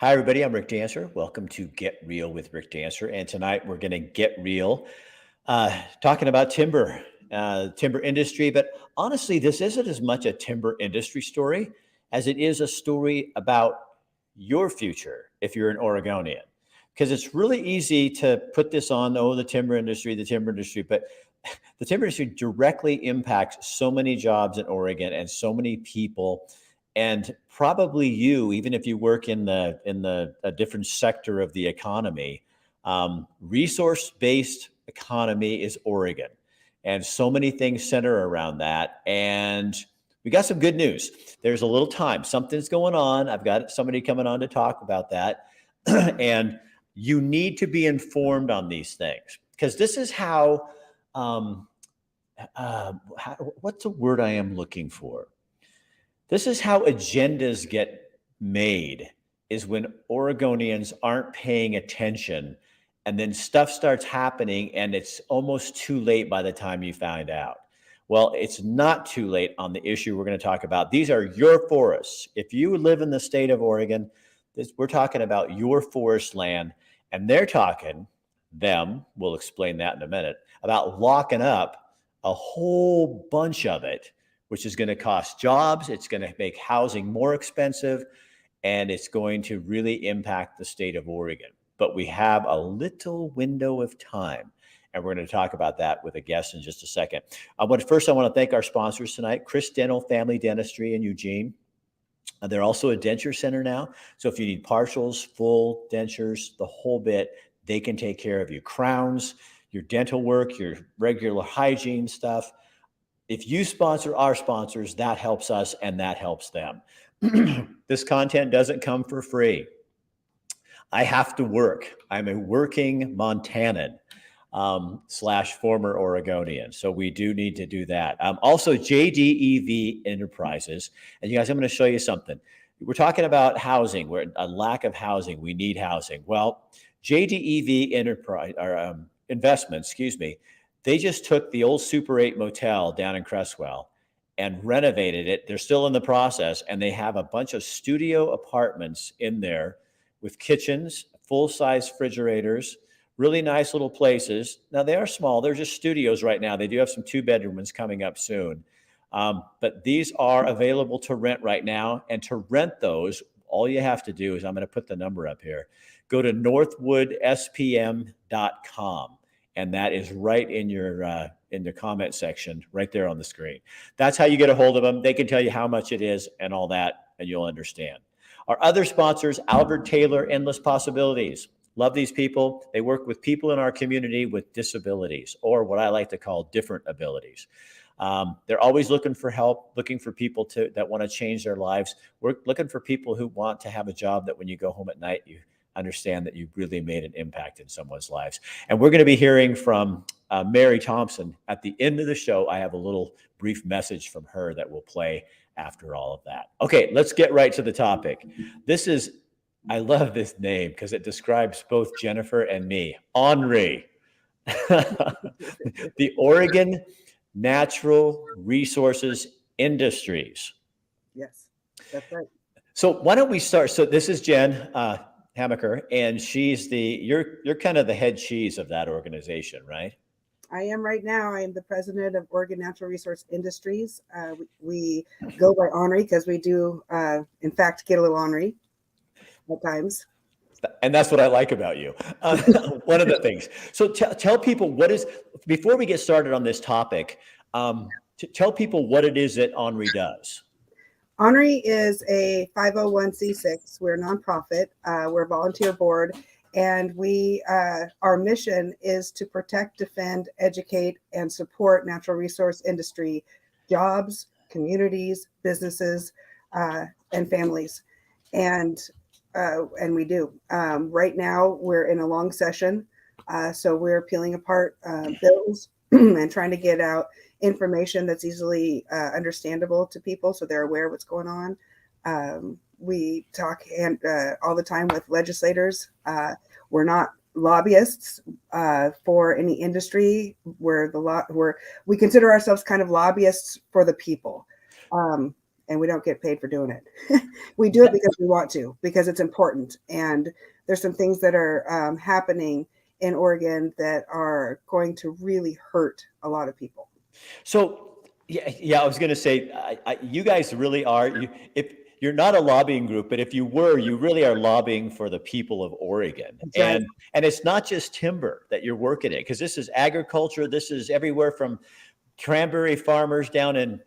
Hi, everybody. I'm Rick Dancer. Welcome to Get Real with Rick Dancer. And tonight we're going to get real, talking about timber industry. But honestly, this isn't as much a timber industry story as it is a story about your future if you're an Oregonian. Because it's really easy to put this on, oh, the timber industry. But the timber industry directly impacts so many jobs in Oregon and so many people, and probably you, even if you work in the a different sector of the economy. Resource based economy is Oregon, and so many things center around that. And we got some good news. There's a little time. Something's going on. I've got somebody coming on to talk about that, and you need to be informed on these things because this is how what's the word I am looking for? This is how agendas get made, is when Oregonians aren't paying attention and then stuff starts happening and it's almost too late by the time you find out. Well, it's not too late on the issue we're going to talk about. These are your forests. If you live in the state of Oregon, we're talking about your forest land, and they're talking, we'll explain that in a minute, about locking up a whole bunch of it, which is going to cost jobs. It's going to make housing more expensive, and it's going to really impact the state of Oregon. But we have a little window of time, and we're going to talk about that with a guest in just a second. First, I want to thank our sponsors tonight, Chris Dental Family Dentistry in Eugene. They're also a denture center now. So if you need partials, full dentures, the whole bit, they can take care of you. Crowns, your dental work, your regular hygiene stuff. If you sponsor our sponsors, that helps us and that helps them. This content doesn't come for free. I have to work. I'm a working Montanan / former Oregonian. So we do need to do that. Also, JDEV Enterprises. And you guys, I'm going to show you something. We're talking about housing. We're a lack of housing. We need housing. Well, JDEV Investments, they just took the old Super 8 motel down in Cresswell and renovated it. They're still in the process, and they have a bunch of studio apartments in there with kitchens, full-size refrigerators, really nice little places. Now, they are small. They're just studios right now. They do have some two-bedroom ones coming up soon. But these are available to rent right now. And to rent those, all you have to do is, I'm going to put the number up here, go to northwoodspm.com. And that is right in the comment section, right there on the screen. That's how you get a hold of them. They can tell you how much it is and all that, and you'll understand. Our other sponsors, Albert Taylor, Endless Possibilities. Love these people. They work with people in our community with disabilities, or what I like to call different abilities. They're always looking for help, looking for people that want to change their lives. We're looking for people who want to have a job that when you go home at night, you understand that you've really made an impact in someone's lives. And we're going to be hearing from Mary Thompson at the end of the show. I have a little brief message from her that will play after all of that. Okay, let's get right to the topic. I love this name because it describes both Jennifer and me. Henri. The Oregon Natural Resources Industries. Yes, that's right. So why don't we start? So this is Jen Hamaker, and you're kind of the head cheese of that organization, right? I am right now. I am the president of Oregon Natural Resource Industries. We go by Henri because we do, in fact, get a little Henri at times. And that's what I like about you. One of the things. So tell people before we get started on this topic, tell people what it is that Henri does. Henri is a 501c6. We're a nonprofit. We're a volunteer board. And our mission is to protect, defend, educate, and support natural resource industry, jobs, communities, businesses, and families. And we do. Right now, we're in a long session. So we're peeling apart bills and trying to get out information that's easily understandable to people so they're aware of what's going on. We talk all the time with legislators. We're not lobbyists for any industry. We consider ourselves kind of lobbyists for the people. and we don't get paid for doing it. We do it because we want to, because it's important. And there's some things that are happening in Oregon that are going to really hurt a lot of people. So, yeah, I was going to say, you guys really are. If you're not a lobbying group, but if you were, you really are lobbying for the people of Oregon. That's right. And it's not just timber that you're working in, because this is agriculture. This is everywhere from cranberry farmers down in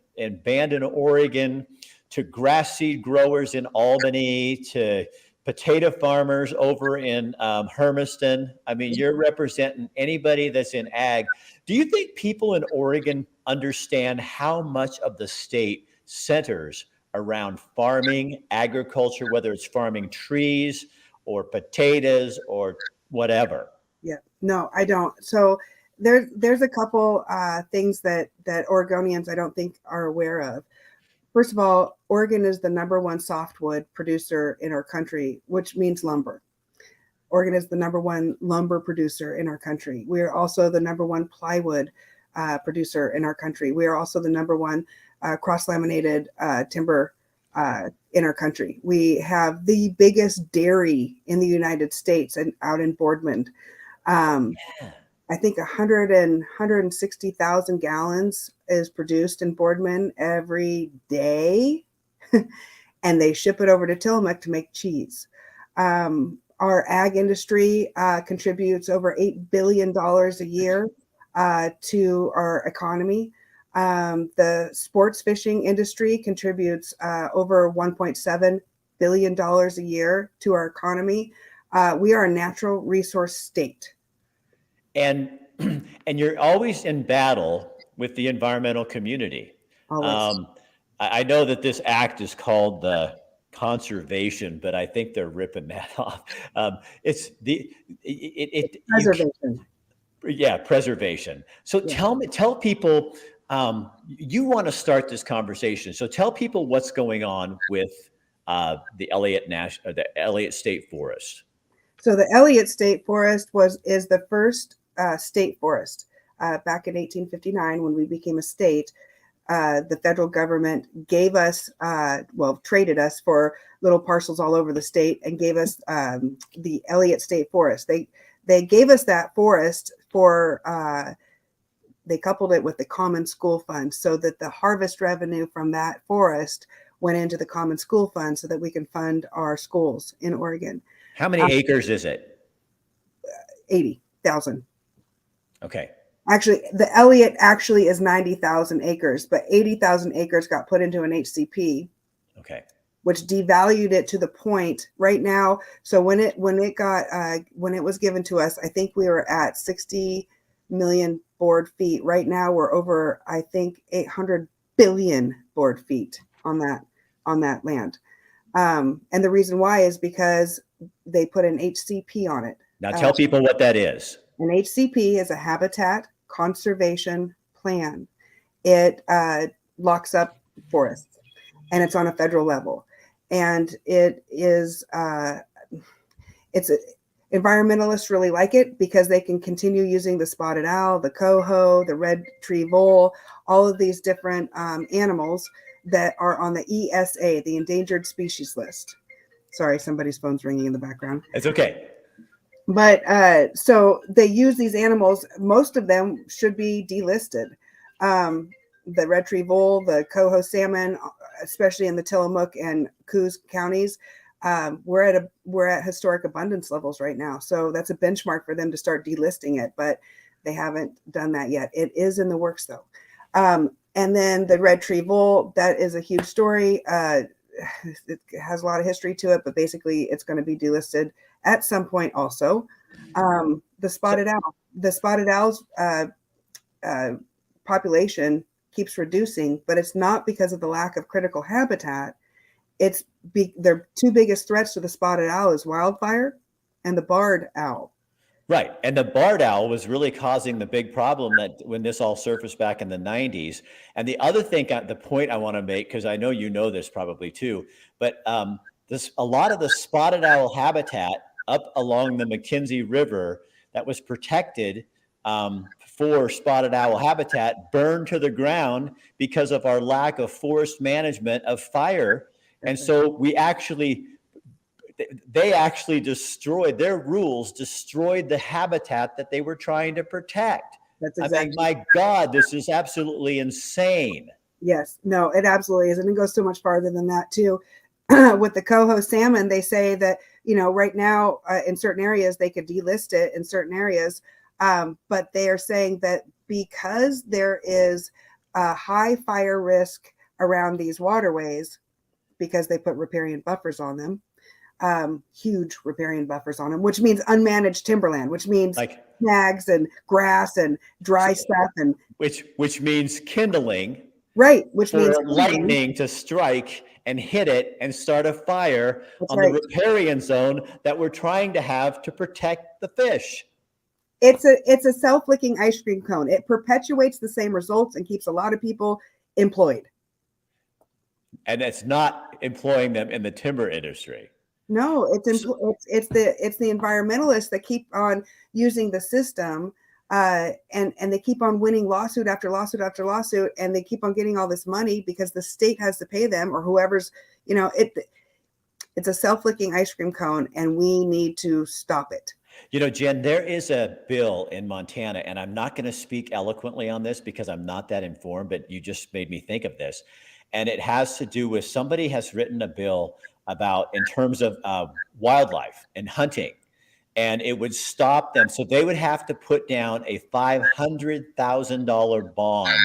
Bandon, Oregon, to grass seed growers in Albany, to potato farmers over in Hermiston. I mean, you're representing anybody that's in ag. Do you think people in Oregon understand how much of the state centers around farming, agriculture, whether it's farming trees or potatoes or whatever? Yeah, no, I don't. So there's a couple things that Oregonians I don't think are aware of. First of all, Oregon is the #1 softwood producer in our country, which means lumber. Oregon is the #1 lumber producer in our country. We are also the #1 plywood producer in our country. We are also the #1 cross-laminated timber in our country. We have the biggest dairy in the United States and out in Boardman. I think 160,000 gallons is produced in Boardman every day, and they ship it over to Tillamook to make cheese. Our ag industry contributes over $8 billion a year to our economy. The sports fishing industry contributes over $1.7 billion a year to our economy. We are a natural resource state. And you're always in battle with the environmental community. I know that this act is called the conservation, but I think they're ripping that off. It's Preservation. Preservation. So tell people, you want to start this conversation. So tell people what's going on with the Elliott State Forest. So the Elliott State Forest is the first state forest. Back in 1859, when we became a state, the federal government gave us, traded us for little parcels all over the state and gave us the Elliott State Forest. They gave us that forest for, they coupled it with the Common School Fund so that the harvest revenue from that forest went into the Common School Fund so that we can fund our schools in Oregon. How many acres is it? 80,000. Okay. Actually, the Elliott actually is 90,000 acres, but 80,000 acres got put into an HCP. Okay. Which devalued it to the point right now. So when it was given to us, I think we were at 60 million board feet. Right now we're over, I think, 800 billion board feet on that land. And the reason why is because they put an HCP on it. Now tell people what that is. An HCP is a habitat conservation plan. It locks up forests, and it's on a federal level. And it is, environmentalists really like it because they can continue using the spotted owl, the coho, the red tree vole, all of these different animals that are on the ESA, the endangered species list. Sorry, somebody's phone's ringing in the background. It's okay. But so they use these animals. Most of them should be delisted. The red tree vole, the coho salmon, especially in the Tillamook and Coos counties, we're at historic abundance levels right now. So that's a benchmark for them to start delisting it, but they haven't done that yet. It is in the works though. And then the red tree vole, that is a huge story. It has a lot of history to it, but basically it's going to be delisted at some point also. The spotted owl's population keeps reducing, but it's not because of the lack of critical habitat. Their two biggest threats to the spotted owl is wildfire and the barred owl. Right. And the barred owl was really causing the big problem that when this all surfaced back in the 90s. And the other thing, the point I want to make, because I know you know this probably too, but a lot of the spotted owl habitat up along the McKenzie River that was protected for spotted owl habitat burned to the ground because of our lack of forest management of fire. And so they actually destroyed their rules, destroyed the habitat that they were trying to protect. That's I mean, exactly. my God, this is absolutely insane. Yes, no, it absolutely is. And it goes so much farther than that too. With the coho salmon, they say that, right now in certain areas, they could delist it in certain areas. But they are saying that because there is a high fire risk around these waterways, because they put riparian buffers on them, huge riparian buffers on them, which means unmanaged timberland, which means Like, snags and grass and dry stuff, and which means kindling right, which means for lightning to strike and hit it and start a fire that's on the right. riparian zone that we're trying to have to protect the fish. It's a self-licking ice cream cone. It perpetuates the same results and keeps a lot of people employed. And it's not employing them in the timber industry. No, it's the environmentalists that keep on using the system, and they keep on winning lawsuit after lawsuit after lawsuit, and they keep on getting all this money because the state has to pay them, or whoever's, it's a self-licking ice cream cone, and we need to stop it. Jen, there is a bill in Montana, and I'm not going to speak eloquently on this because I'm not that informed, but you just made me think of this. And it has to do with somebody has written a bill about in terms of wildlife and hunting, and it would stop them. So they would have to put down a $500,000 bond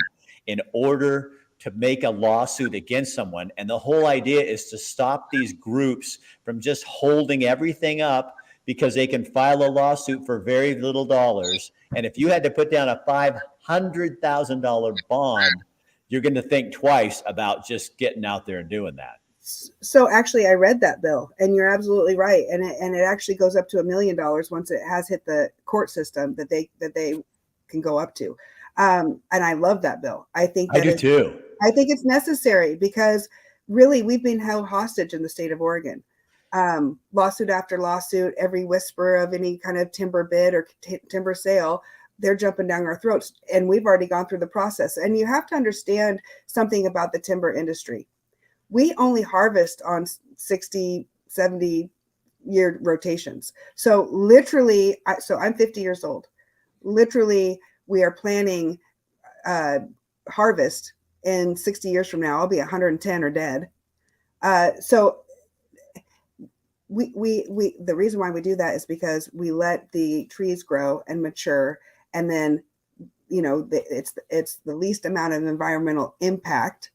in order to make a lawsuit against someone. And the whole idea is to stop these groups from just holding everything up because they can file a lawsuit for very little dollars. And if you had to put down a $500,000 bond, you're going to think twice about just getting out there and doing that. So actually, I read that bill, and you're absolutely right. And it actually goes up to $1 million once it has hit the court system that they can go up to. And I love that bill. I think I do too. I think it's necessary because really we've been held hostage in the state of Oregon. Lawsuit after lawsuit, every whisper of any kind of timber bid or timber sale, they're jumping down our throats, and we've already gone through the process. And you have to understand something about the timber industry. We only harvest on 60, 70 year rotations. So literally, so I'm 50 years old. Literally, we are planning harvest in 60 years from now. I'll be 110 or dead. So we the reason why we do that is because we let the trees grow and mature, and then it's the least amount of environmental impact,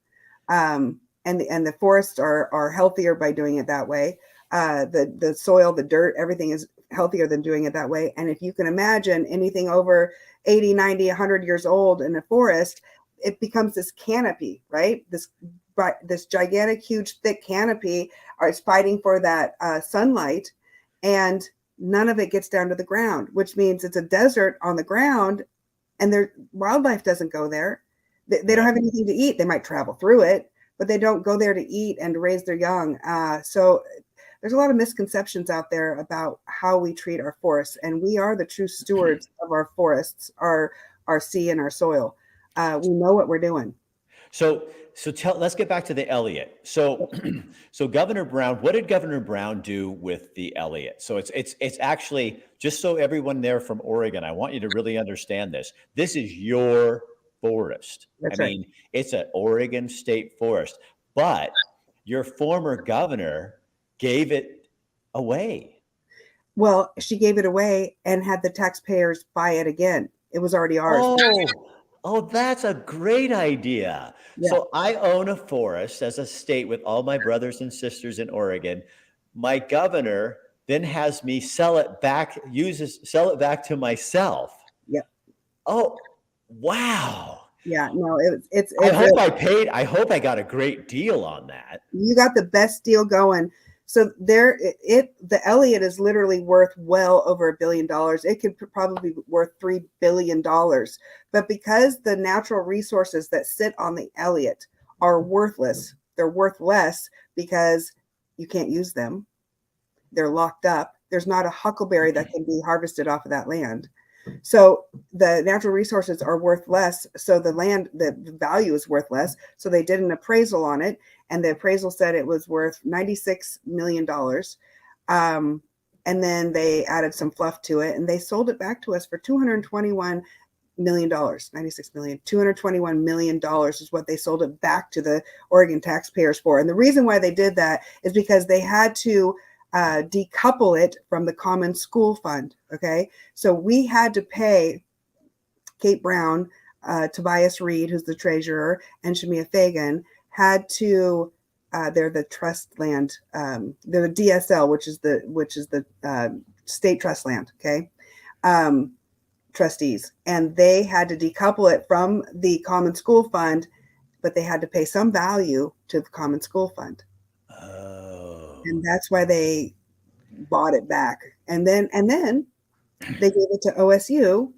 and the forests are healthier by doing it that way. The soil, the dirt, everything is healthier than doing it that way. And if you can imagine anything over 80, 90, 100 years old in a forest, it becomes this canopy, right? This gigantic, huge, thick canopy is fighting for that sunlight, and none of it gets down to the ground, which means it's a desert on the ground, and their wildlife doesn't go there. They don't have anything to eat. They might travel through it, but they don't go there to eat and to raise their young. So there's a lot of misconceptions out there about how we treat our forests, and we are the true stewards of our forests, our sea, and our soil. We know what we're doing. So let's get back to the Elliott. So Governor Brown, what did Governor Brown do with the Elliott? So it's actually, just so everyone there from Oregon, I want you to really understand this. This is your forest. That's I right. mean, it's an Oregon state forest, but your former governor gave it away. Well, she gave it away and had the taxpayers buy it again. It was already ours. Oh, that's a great idea. Yeah. So I own a forest as a state with all my brothers and sisters in Oregon. My governor then has me sell it back to myself. Yep. Oh, wow. Yeah, no, it's I hope I got a great deal on that. You got the best deal going. So the Elliott is literally worth well over $1 billion. It could probably be worth $3 billion. But because the natural resources that sit on the Elliott are worthless, they're worth less because you can't use them. They're locked up. There's not a huckleberry that can be harvested off of that land. So the natural resources are worth less. So the land, the value is worth less. So they did an appraisal on it, and the appraisal said it was worth $96 million. And then they added some fluff to it, and they sold it back to us for $221 million, 96 million, $221 million is what they sold it back to the Oregon taxpayers for. And the reason why they did that is because they had to decouple it from the common school fund. Okay. So we had to pay Kate Brown, Tobias Reed, who's the treasurer, and Shamia Fagan had to, they're the trust land. They're the DSL, which is the state trust land. Okay. Trustees, and they had to decouple it from the common school fund, but they had to pay some value to the common school fund. Oh. And that's why they bought it back. And then they gave it to OSU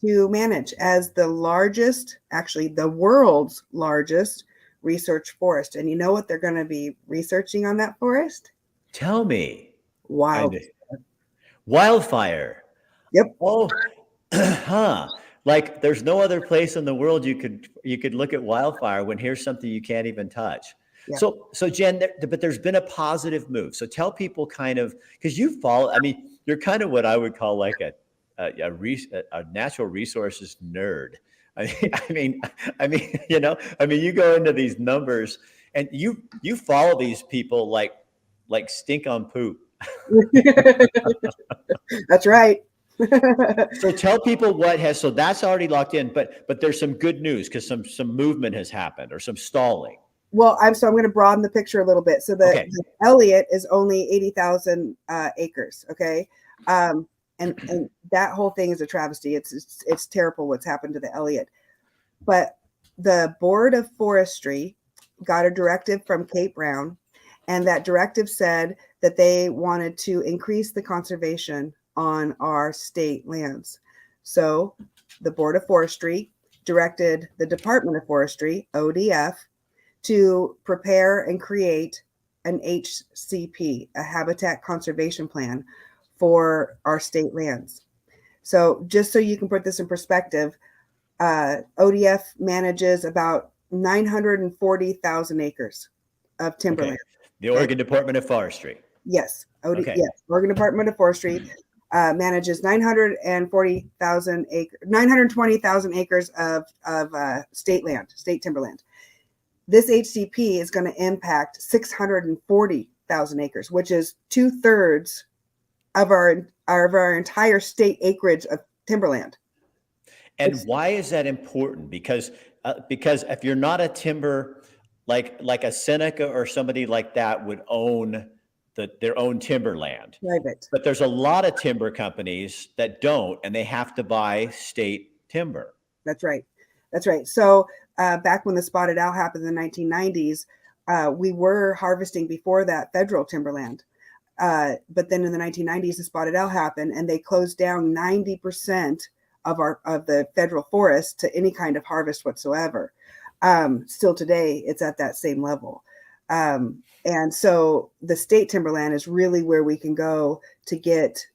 to manage as the largest, actually the world's largest research forest. And you know what they're going to be researching on that forest? Tell me. Wildfire. Yep. Oh, huh. Like there's no other place in the world you could look at wildfire when here's something you can't even touch. Yeah. So Jen, but there's been a positive move. So tell people kind of, because you follow, I mean, you're kind of what I would call like a natural resources nerd. I mean, you know, you go into these numbers and you follow these people like stink on poop. That's right. So tell people so that's already locked in, but there's some good news because some movement has happened or some stalling. Well, I'm going to broaden the picture a little bit. So the Elliott is only 80,000 acres. Okay. And that whole thing is a travesty. It's terrible what's happened to the Elliott. But the Board of Forestry got a directive from Kate Brown, and that directive said that they wanted to increase the conservation on our state lands. So the Board of Forestry directed the Department of Forestry, ODF, to prepare and create an HCP, a habitat conservation plan for our state lands. So just so you can put this in perspective, ODF manages about 940,000 acres of timberland. Okay. The Oregon Department of Forestry. Yes. Yes. Oregon Department of Forestry manages 920,000 acres of state land, state timberland. This HCP is going to impact 640,000 acres, which is 2/3 of our entire state acreage of timberland. And why is that important? Because if you're not a timber, like a Seneca or somebody like that would own their own timberland. Private. But there's a lot of timber companies that don't, and they have to buy state timber. That's right. That's right. So back when the spotted owl happened in the 1990s, we were harvesting before that federal timberland. But then in the 1990s, the spotted owl happened, and they closed down 90% of the federal forest to any kind of harvest whatsoever. Still today, it's at that same level. And so the state timberland is really where we can go to get,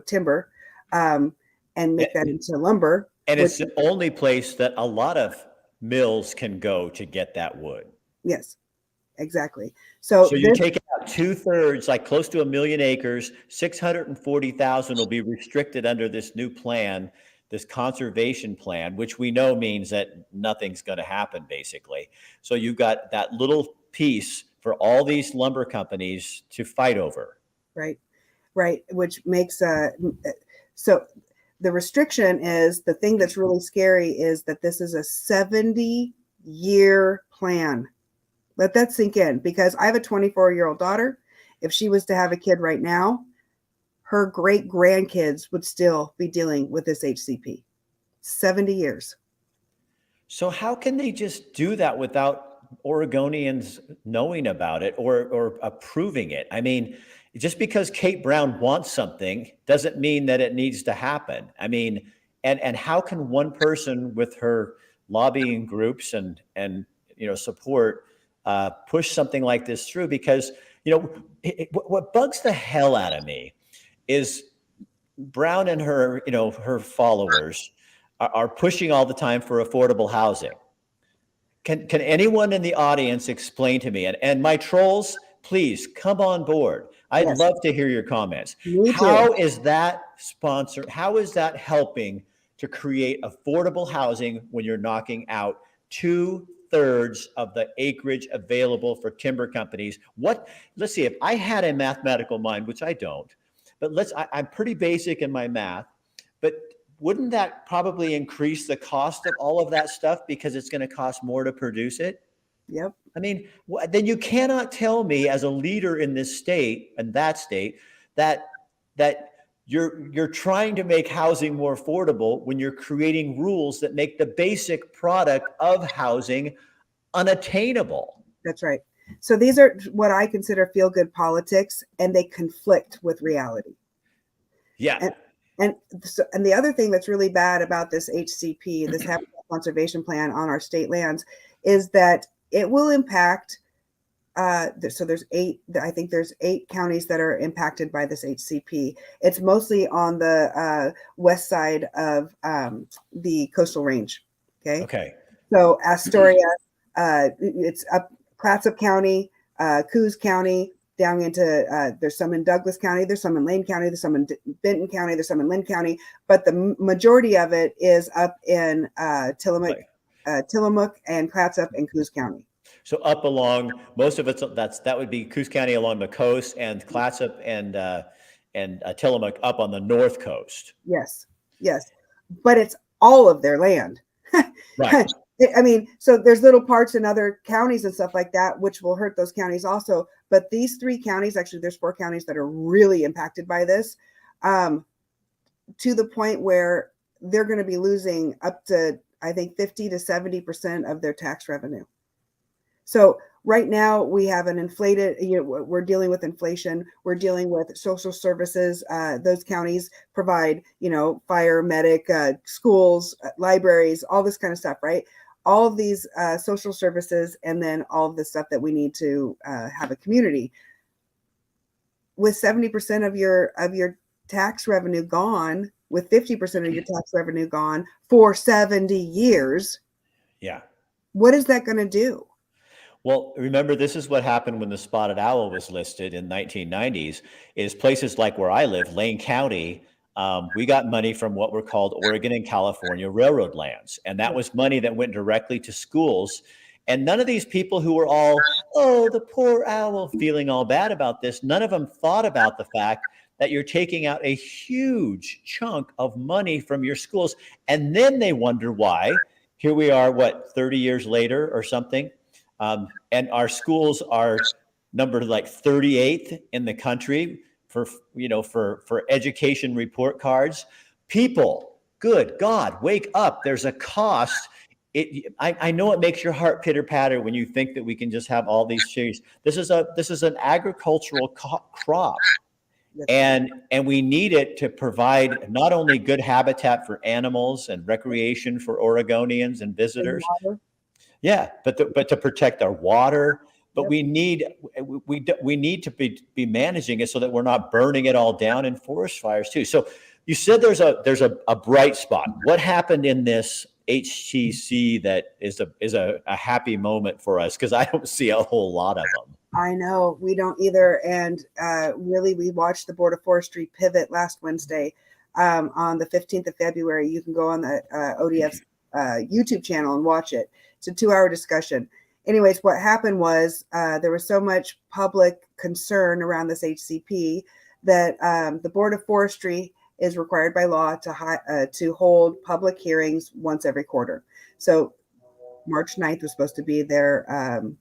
timber and make that into lumber. And it's the only place that a lot of mills can go to get that wood. Yes, exactly. So you take out 2/3, like close to 1 million acres, 640,000 will be restricted under this new plan, this conservation plan, which we know means that nothing's going to happen, basically. So you got that little piece for all these lumber companies to fight over. Right. Which makes so the restriction is the thing that's really scary is that this is a 70-year plan. Let that sink in, because I have a 24-year-old daughter. If she was to have a kid right now, her great grandkids would still be dealing with this HCP. 70 years. So how can they just do that without Oregonians knowing about it or approving it? I mean, just because Kate Brown wants something doesn't mean that it needs to happen. I mean, and how can one person with her lobbying groups and support push something like this through? Because what bugs the hell out of me is Brown and her, her followers are pushing all the time for affordable housing. Can anyone in the audience explain to me, and my trolls, please come on board. I'd Yes, love to hear your comments. me too. How is that how is that helping to create affordable housing when you're knocking out 2/3 of the acreage available for timber companies? Let's see, if I had a mathematical mind, which I don't, but I'm pretty basic in my math, but wouldn't that probably increase the cost of all of that stuff because it's going to cost more to produce it? Yep. I mean, then you cannot tell me as a leader in this state and that state that that you're trying to make housing more affordable when you're creating rules that make the basic product of housing unattainable. That's right. So these are what I consider feel-good politics, and they conflict with reality. Yeah. And the other thing that's really bad about this HCP, this Habitat Conservation Plan on our state lands, is that it will impact. So there's I think there's 8 counties that are impacted by this HCP. It's mostly on the west side of the coastal range. Okay. Okay. So Astoria, it's up Clatsop County, Coos County, down into there's some in Douglas County, there's some in Lane County, there's some in Benton County, there's some in Lynn County, but the majority of it is up in Tillamook and Clatsop and Coos County. So up along most of it's that would be Coos County along the coast, and Clatsop and Tillamook up on the north coast. Yes, but it's all of their land. Right. I mean, so there's little parts in other counties and stuff like that, which will hurt those counties also. But these 3 counties, actually, there's 4 counties that are really impacted by this, to the point where they're going to be losing up to, I think, 50 to 70% of their tax revenue. So right now we have an inflated, we're dealing with inflation. We're dealing with social services. Those counties provide, fire, medic, schools, libraries, all this kind of stuff, right? All of these social services, and then all of the stuff that we need to have a community. With 70% of your tax revenue gone, with 50% of your tax revenue gone for 70 years. Yeah. What is that going to do? Well, remember, this is what happened when the spotted owl was listed in 1990s, is places like where I live, Lane County, we got money from what were called Oregon and California railroad lands. And that was money that went directly to schools. And none of these people who were all, oh, the poor owl, feeling all bad about this, none of them thought about the fact that you're taking out a huge chunk of money from your schools. And then they wonder why. Here we are, 30 years later or something? And our schools are numbered like 38th in the country for education report cards. People, good God, wake up. There's a cost. I know it makes your heart pitter patter when you think that we can just have all these trees. This is an agricultural crop. And we need it to provide not only good habitat for animals and recreation for Oregonians and visitors. Yeah, but to protect our water, but we need to be managing it so that we're not burning it all down in forest fires too. So you said there's a bright spot. What happened in this HTC that is a happy moment for us? Because I don't see a whole lot of them. I know, we don't either. And really, we watched the Board of Forestry pivot last Wednesday on the 15th of February. You can go on the ODF's YouTube channel and watch it. It's a 2-hour discussion. Anyways, what happened was there was so much public concern around this HCP that the Board of Forestry is required by law to hold public hearings once every quarter. So March 9th was supposed to be their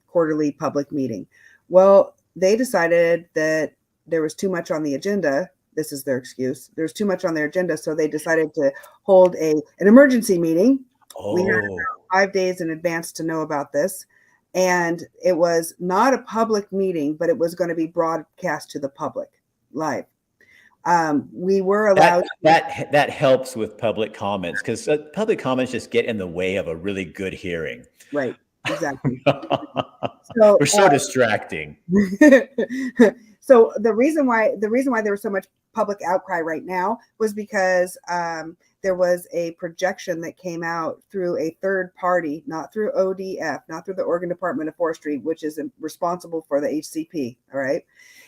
quarterly public meeting. Well, they decided that there was too much on the agenda. This is their excuse. There's too much on their agenda, so they decided to hold an emergency meeting. Oh. We had 5 days in advance to know about this, and it was not a public meeting, but it was going to be broadcast to the public live. We were allowed that helps with public comments, because public comments just get in the way of a really good hearing. Right. Exactly. We're so distracting. So the reason why there was so much public outcry right now was because there was a projection that came out through a third party, not through ODF, not through the Oregon Department of Forestry, which is responsible for the HCP. All right,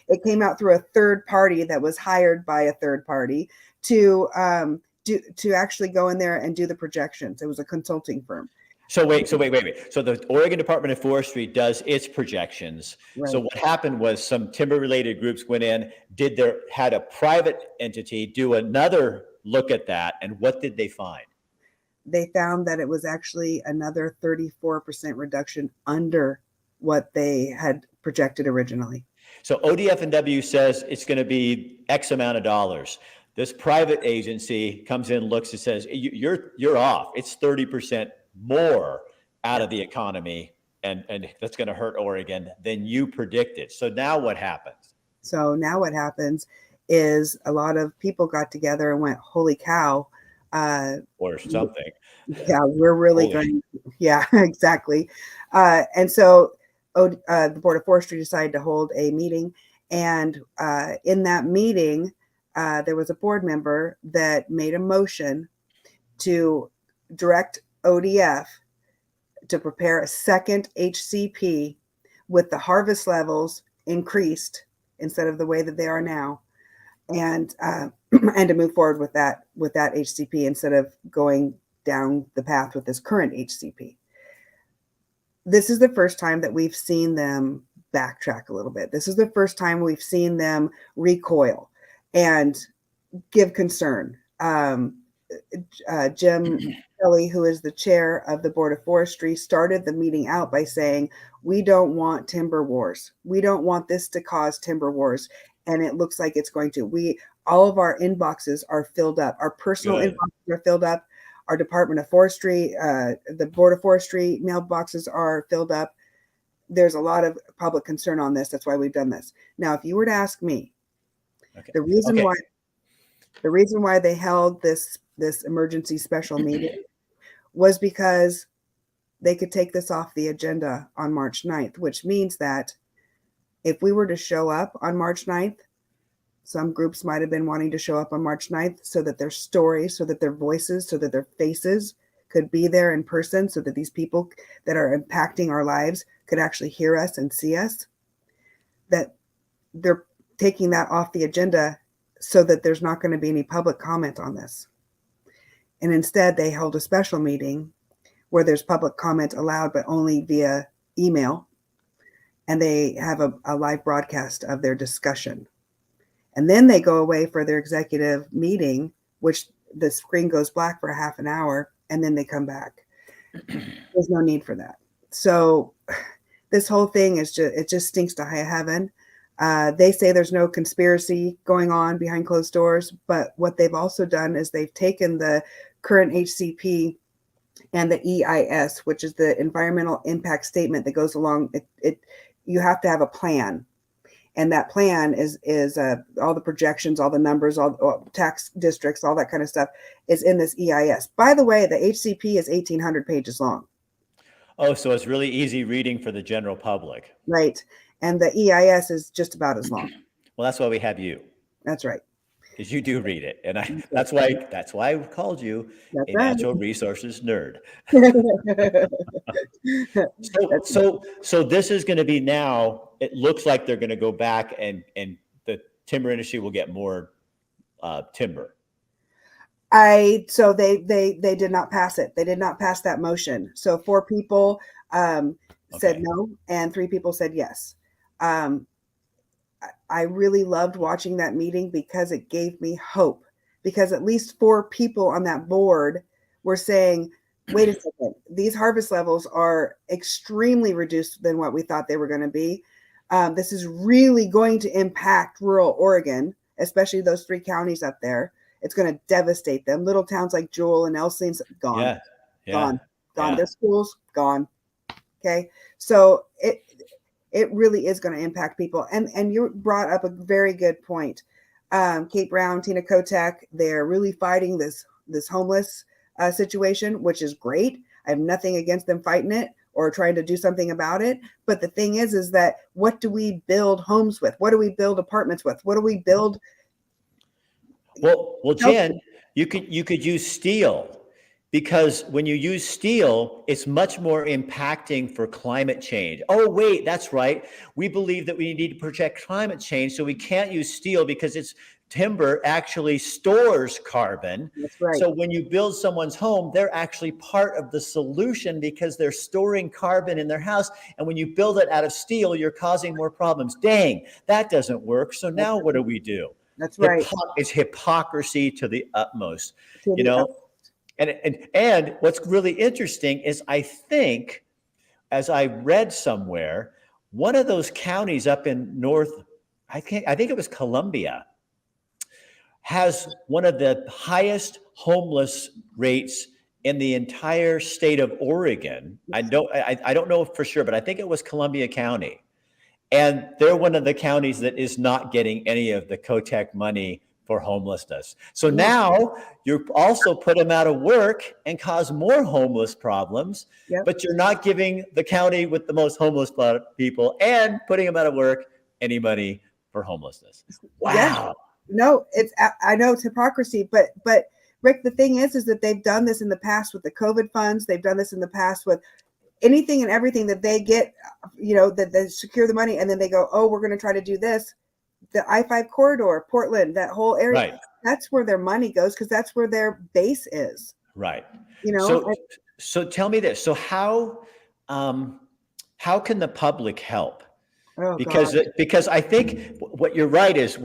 it came out through a third party that was hired by a third party to actually go in there and do the projections. It was a consulting firm. So wait. So the Oregon Department of Forestry does its projections. Right. So what happened was some timber-related groups went in, had a private entity do another look at that, and what did they find? They found that it was actually another 34% reduction under what they had projected originally. So ODF&W says it's going to be X amount of dollars. This private agency comes in, looks, and says, you're off. It's 30% more out of the economy, and that's going to hurt Oregon than you predicted. So now what happens? So now what happens is a lot of people got together and went, holy cow. Or something. Yeah, we're really going. Yeah, exactly. And so the Board of Forestry decided to hold a meeting. And in that meeting, there was a board member that made a motion to direct ODF to prepare a second HCP with the harvest levels increased instead of the way that they are now, and to move forward with that HCP instead of going down the path with this current HCP. This is the first time that we've seen them backtrack a little bit. This is the first time we've seen them recoil and give concern. Jim Kelly, who is the chair of the Board of Forestry, started the meeting out by saying, we don't want timber wars. We don't want this to cause timber wars. And it looks like it's going to. All of our inboxes are filled up. Our personal inboxes are filled up. Our Department of Forestry, the Board of Forestry mailboxes are filled up. There's a lot of public concern on this. That's why we've done this. Now, if you were to ask me, the reason why they held this emergency special meeting was because they could take this off the agenda on March 9th, which means that if we were to show up on March 9th, some groups might have been wanting to show up on March 9th so that their stories, so that their voices, so that their faces could be there in person, so that these people that are impacting our lives could actually hear us and see us. That they're taking that off the agenda so that there's not going to be any public comment on this. And instead, they held a special meeting where there's public comment allowed, but only via email. And they have a live broadcast of their discussion. And then they go away for their executive meeting, which the screen goes black for a half an hour, and then they come back. There's no need for that. So this whole thing it just stinks to high heaven. They say there's no conspiracy going on behind closed doors, but what they've also done is they've taken the current HCP and the EIS, which is the environmental impact statement that goes along. You have to have a plan. And that plan is all the projections, all the numbers, all tax districts, all that kind of stuff is in this EIS. By the way, the HCP is 1,800 pages long. Oh, so it's really easy reading for the general public. Right. And the EIS is just about as long. Well, that's why we have you. That's right. Because you do read it. And that's why I called you a natural resources nerd. So this is going to be now, it looks like they're going to go back and the timber industry will get more timber. So they did not pass it. They did not pass that motion. So 4 people said no, and 3 people said yes. I really loved watching that meeting because it gave me hope, because at least 4 people on that board were saying, wait a second, these harvest levels are extremely reduced than what we thought they were going to be. This is really going to impact rural Oregon, especially those 3 counties up there. It's going to devastate them. Little towns like Jewel and Elsing's gone, gone. Their schools gone. Okay. So it really is going to impact people. And you brought up a very good point. Kate Brown, Tina Kotek, they're really fighting this homeless situation, which is great. I have nothing against them fighting it. or trying to do something about it. But the thing is that what do we build homes with? What do we build apartments with? What do we build? Well, Jen, you could use steel, because when you use steel, it's much more impacting for climate change. Oh, wait, that's right. We believe that we need to protect climate change, so we can't use steel because it's timber actually stores carbon. That's right. So when you build someone's home, they're actually part of the solution because they're storing carbon in their house. And when you build it out of steel, you're causing more problems. Dang, that doesn't work. So now what do we do? That's right. It's hypocrisy to the utmost, To you the know. And what's really interesting is, I think, as I read somewhere, one of those counties up in I think it was Columbia, has one of the highest homeless rates in the entire state of Oregon. I don't know for sure, but I think it was Columbia County. And they're one of the counties that is not getting any of the COTEC money for homelessness. So now you also put them out of work and cause more homeless problems, but you're not giving the county with the most homeless people and putting them out of work any money for homelessness. Wow. Yeah. No, I know it's hypocrisy, but Rick, the thing is that they've done this in the past with the COVID funds. They've done this in the past with anything and everything that they get, that they secure the money, and then they go, oh, we're going to try to do this. The I-5 corridor, Portland, that whole area, right. That's where their money goes, because that's where their base is. Right. So tell me this. So how can the public help? Oh, because I think what you're right is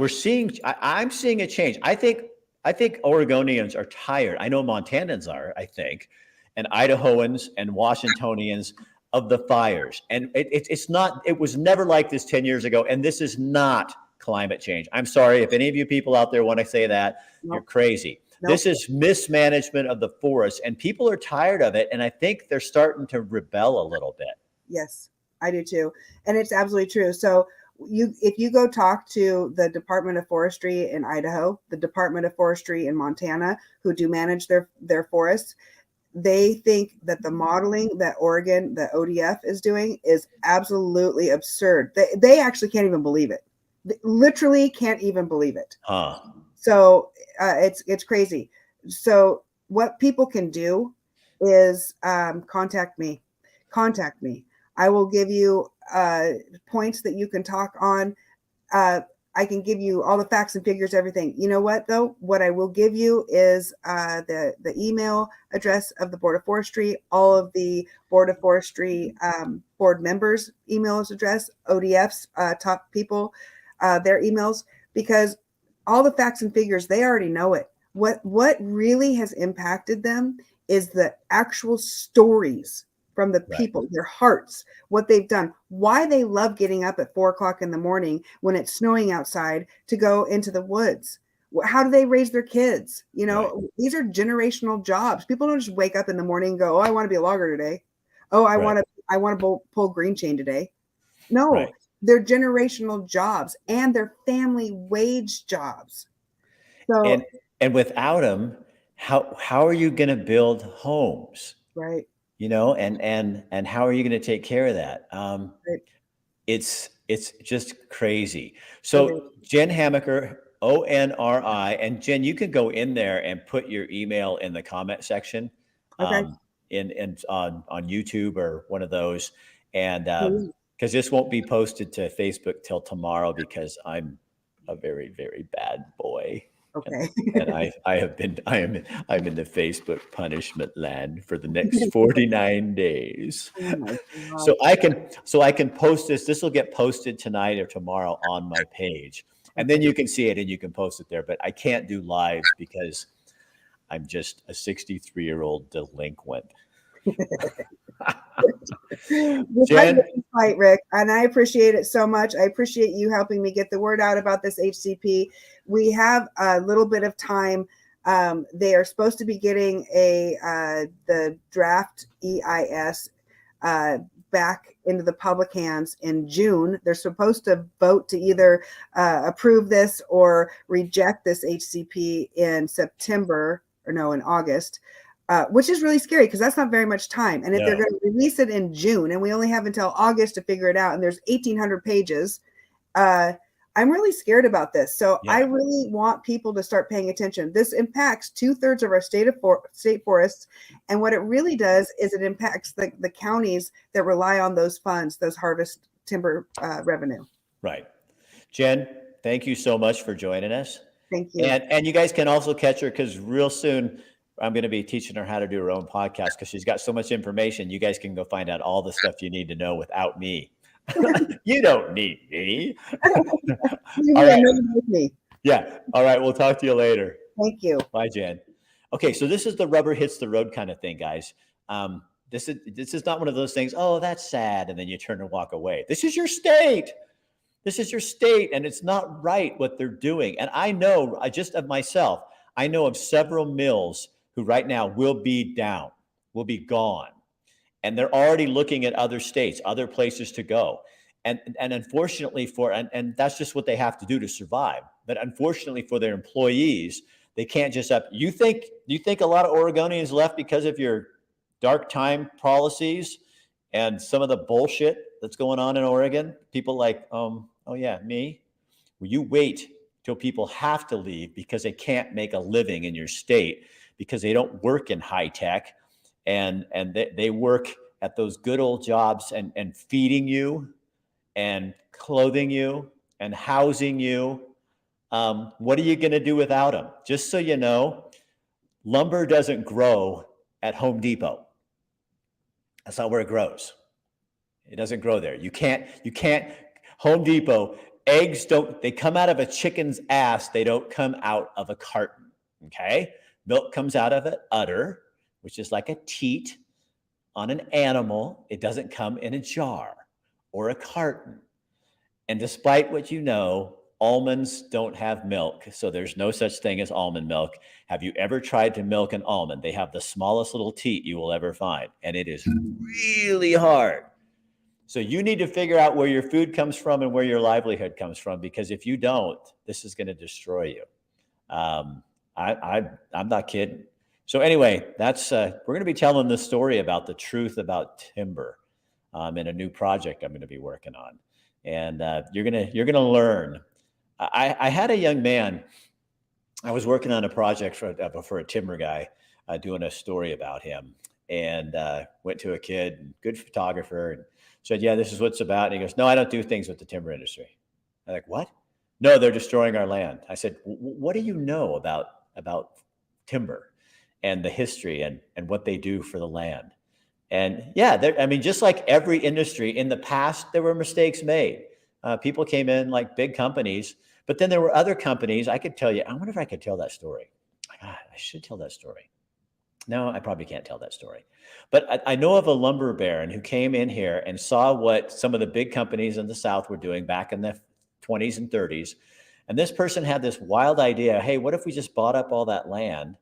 I'm seeing a change. I think Oregonians are tired. I know Montanans are, I think, and Idahoans and Washingtonians of the fires. And it was never like this 10 years ago. And this is not climate change. I'm sorry if any of you people out there want to say that, you're crazy. This is mismanagement of the forest, and people are tired of it. And I think they're starting to rebel a little bit. Yes, I do too. And it's absolutely true. So if you go talk to the Department of Forestry in Idaho, the Department of Forestry in Montana, who do manage their forests, they think that the modeling that Oregon, the ODF is doing is absolutely absurd. They actually can't even believe it. They literally can't even believe it. So it's crazy. So what people can do is contact me. I will give you points that you can talk on. I can give you all the facts and figures, everything. You know what, though? What I will give you is the email address of the Board of Forestry, all of the Board of Forestry board members' email address, ODF's top people, their emails, because all the facts and figures, they already know it. What really has impacted them is the actual stories from the people, their hearts, what they've done, why they love getting up at 4:00 in the morning when it's snowing outside to go into the woods. How do they raise their kids? These are generational jobs. People don't just wake up in the morning and go, oh, I want to be a logger today. Oh, I want to pull green chain today. No, they're generational jobs, and they're family wage jobs. So, and without them, how are you going to build homes? Right. And how are you going to take care of that? It's just crazy. So Jen Hamaker, ONRI, and Jen, you can go in there and put your email in the comment section, on YouTube or one of those, and because this won't be posted to Facebook till tomorrow, because I'm a very, very bad boy. Okay. And I'm in the Facebook punishment land for the next 49 days. So I can post this. This will get posted tonight or tomorrow on my page. And then you can see it and you can post it there. But I can't do lives because I'm just a 63-year-old delinquent. Jen, fight, Rick, and I appreciate it so much. I appreciate you helping me get the word out about this HCP. We have a little bit of time. They are supposed to be getting the draft EIS back into the public hands in June. They're supposed to vote to either approve this or reject this HCP in August. which is really scary because that's not very much time. And if they're No. going to release it in June and we only have until August to figure it out, and there's 1,800 pages, I'm really scared about this. So I Yeah. really want people to start paying attention. This impacts 2/3 of our state forests. And what it really does is it impacts the counties that rely on those funds, those harvest timber revenue. Right. Jen, thank you so much for joining us. Thank you. And you guys can also catch her because real soon I'm going to be teaching her how to do her own podcast because she's got so much information. You guys can go find out all the stuff you need to know without me. You don't need me. All right. Me. Yeah. All right. We'll talk to you later. Thank you. Bye, Jen. Okay. So this is the rubber hits the road kind of thing, guys. This is not one of those things. Oh, that's sad. And then you turn and walk away. This is your state. This is your state, and it's not right what they're doing. And I know, just of myself, I know of several mills who right now will be down, will be gone. And they're already looking at other states, other places to go. And unfortunately and that's just what they have to do to survive. But unfortunately for their employees, they can't just up. You think a lot of Oregonians left because of your dark time policies and some of the bullshit that's going on in Oregon? People like, oh yeah, me? Well, you wait till people have to leave because they can't make a living in your state because they don't work in high tech and they work at those good old jobs and feeding you and clothing you and housing you. What are you going to do without them? Just so you know, lumber doesn't grow at Home Depot. That's not where it grows. It doesn't grow there. You can't, Home Depot, eggs they come out of a chicken's ass. They don't come out of a carton. Okay. Milk comes out of an udder, which is like a teat on an animal. It doesn't come in a jar or a carton. And despite what you know, almonds don't have milk. So there's no such thing as almond milk. Have you ever tried to milk an almond? They have the smallest little teat you will ever find. And it is really hard. So you need to figure out where your food comes from and where your livelihood comes from, because if you don't, this is going to destroy you. I'm not kidding. So anyway, that's we're going to be telling this story about the truth about timber in a new project I'm going to be working on, and you're gonna learn. I had a young man. I was working on a project for a timber guy, doing a story about him, and went to a kid, good photographer, and said, yeah, this is what it's about. And he goes, no, I don't do things with the timber industry. I'm like, what? No, they're destroying our land. I said, what do you know about timber and the history and what they do for the land? And yeah, I mean, just like every industry in the past, there were mistakes made. People came in like big companies, but then there were other companies. I could tell you, I wonder if I could tell that story. God, I should tell that story. No, I probably can't tell that story. But I know of a lumber baron who came in here and saw what some of the big companies in the South were doing back in the 20s and 30s. And this person had this wild idea. Hey, what if we just bought up all that land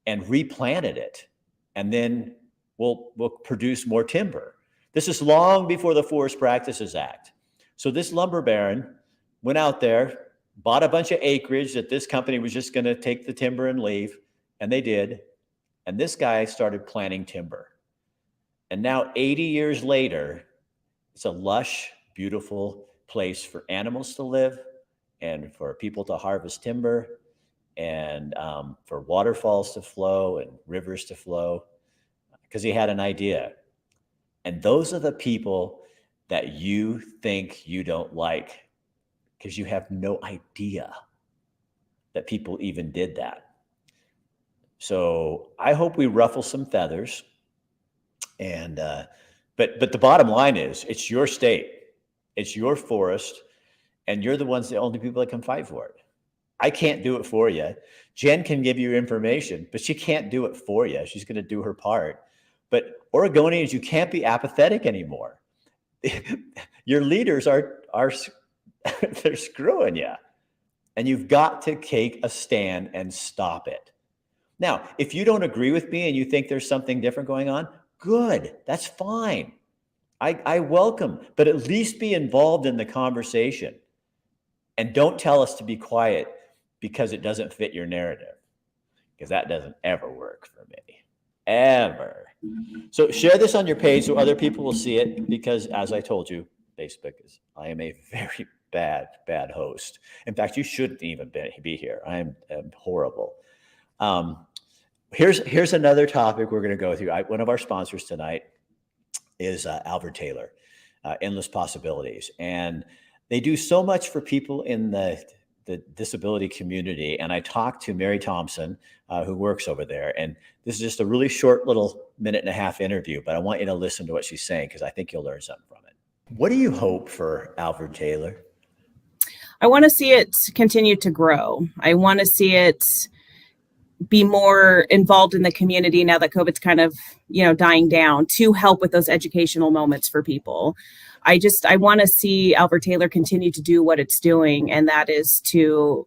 and replanted it? And then we'll produce more timber. This is long before the Forest Practices Act. So this lumber baron went out there, bought a bunch of acreage that this company was just going to take the timber and leave. And they did. And this guy started planting timber. And now 80 years later, it's a lush, beautiful place for animals to live and for people to harvest timber and for waterfalls to flow and rivers to flow, because he had an idea. And those are the people that you think you don't like because you have no idea that people even did that. So I hope we ruffle some feathers. And but the bottom line is, it's your state, it's your forest, and you're the only people that can fight for it. I can't do it for you. Jen can give you information, but she can't do it for you. She's going to do her part. But Oregonians, you can't be apathetic anymore. Your leaders are they're screwing you, and you've got to take a stand and stop it. Now, if you don't agree with me and you think there's something different going on, good, that's fine. I welcome, but at least be involved in the conversation. And don't tell us to be quiet because it doesn't fit your narrative, because that doesn't ever work for me. ever. So share this on your page so other people will see it, because as I told you, I am a very bad host. In fact, you shouldn't even be here. I'm horrible. Here's another topic we're going to go through. One of our sponsors tonight is Albert Taylor, Endless Possibilities. And they do so much for people in the disability community. And I talked to Mary Thompson, who works over there. And this is just a really short little 1.5-minute interview, but I want you to listen to what she's saying, because I think you'll learn something from it. What do you hope for Albert Taylor? I want to see it continue to grow. I want to see it be more involved in the community now that COVID's kind of, dying down, to help with those educational moments for people. I want to see Albert Taylor continue to do what it's doing, and that is to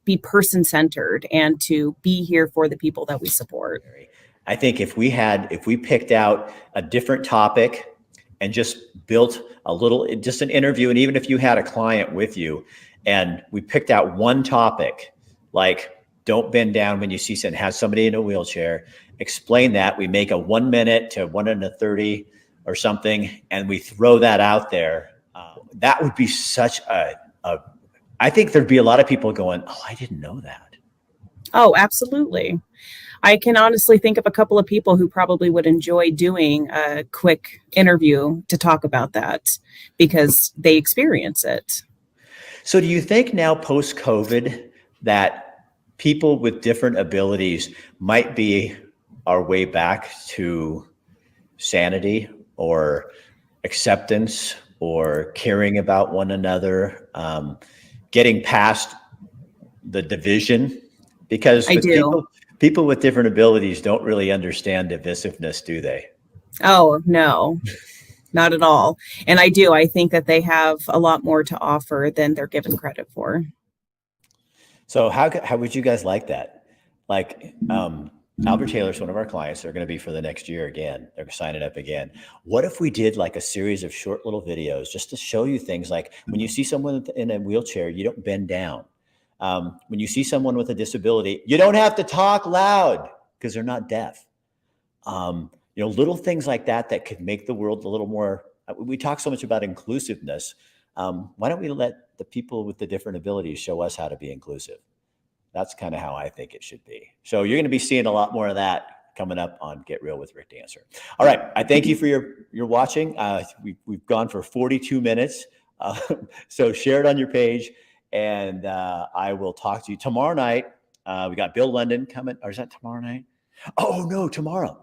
be person-centered and to be here for the people that we support. I think if we picked out a different topic and just built just an interview, and even if you had a client with you and we picked out one topic, like don't bend down when you see something, have somebody in a wheelchair, explain that. We make a 1 minute to 1:30 or something, and we throw that out there. That would be such I think there'd be a lot of people going, oh, I didn't know that. Oh, absolutely. I can honestly think of a couple of people who probably would enjoy doing a quick interview to talk about that, because they experience it. So do you think now post-COVID that people with different abilities might be our way back to sanity or acceptance or caring about one another, getting past the division? Because people with different abilities don't really understand divisiveness, do they? Oh, no, not at all. And I think that they have a lot more to offer than they're given credit for. So how would you guys like that? Like, Albert Taylor's one of our clients. They're going to be for the next year again. They're signing up again. What if we did like a series of short little videos just to show you things like when you see someone in a wheelchair, you don't bend down. When you see someone with a disability, you don't have to talk loud because they're not deaf. Little things like that could make the world a little more. We talk so much about inclusiveness. Why don't we let the people with the different abilities show us how to be inclusive? That's kind of how I think it should be. So you're going to be seeing a lot more of that coming up on Get Real with Rick Dancer. All right. I thank you for your watching. We've gone for 42 minutes. So share it on your page, and I will talk to you tomorrow night. We got Bill London coming. Or is that tomorrow night? Oh, no, tomorrow.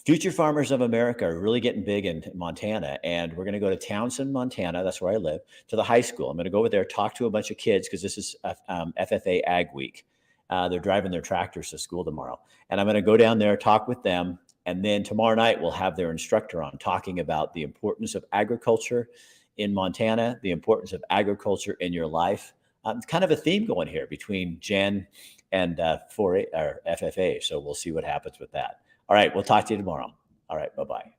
Future Farmers of America are really getting big in Montana, and we're going to go to Townsend, Montana. That's where I live, to the high school. I'm going to go over there, talk to a bunch of kids, because this is FFA Ag Week. They're driving their tractors to school tomorrow. And I'm going to go down there, talk with them. And then tomorrow night, we'll have their instructor on talking about the importance of agriculture in Montana, the importance of agriculture in your life. It's kind of a theme going here between Jen and FFA. So we'll see what happens with that. All right. We'll talk to you tomorrow. All right. Bye-bye.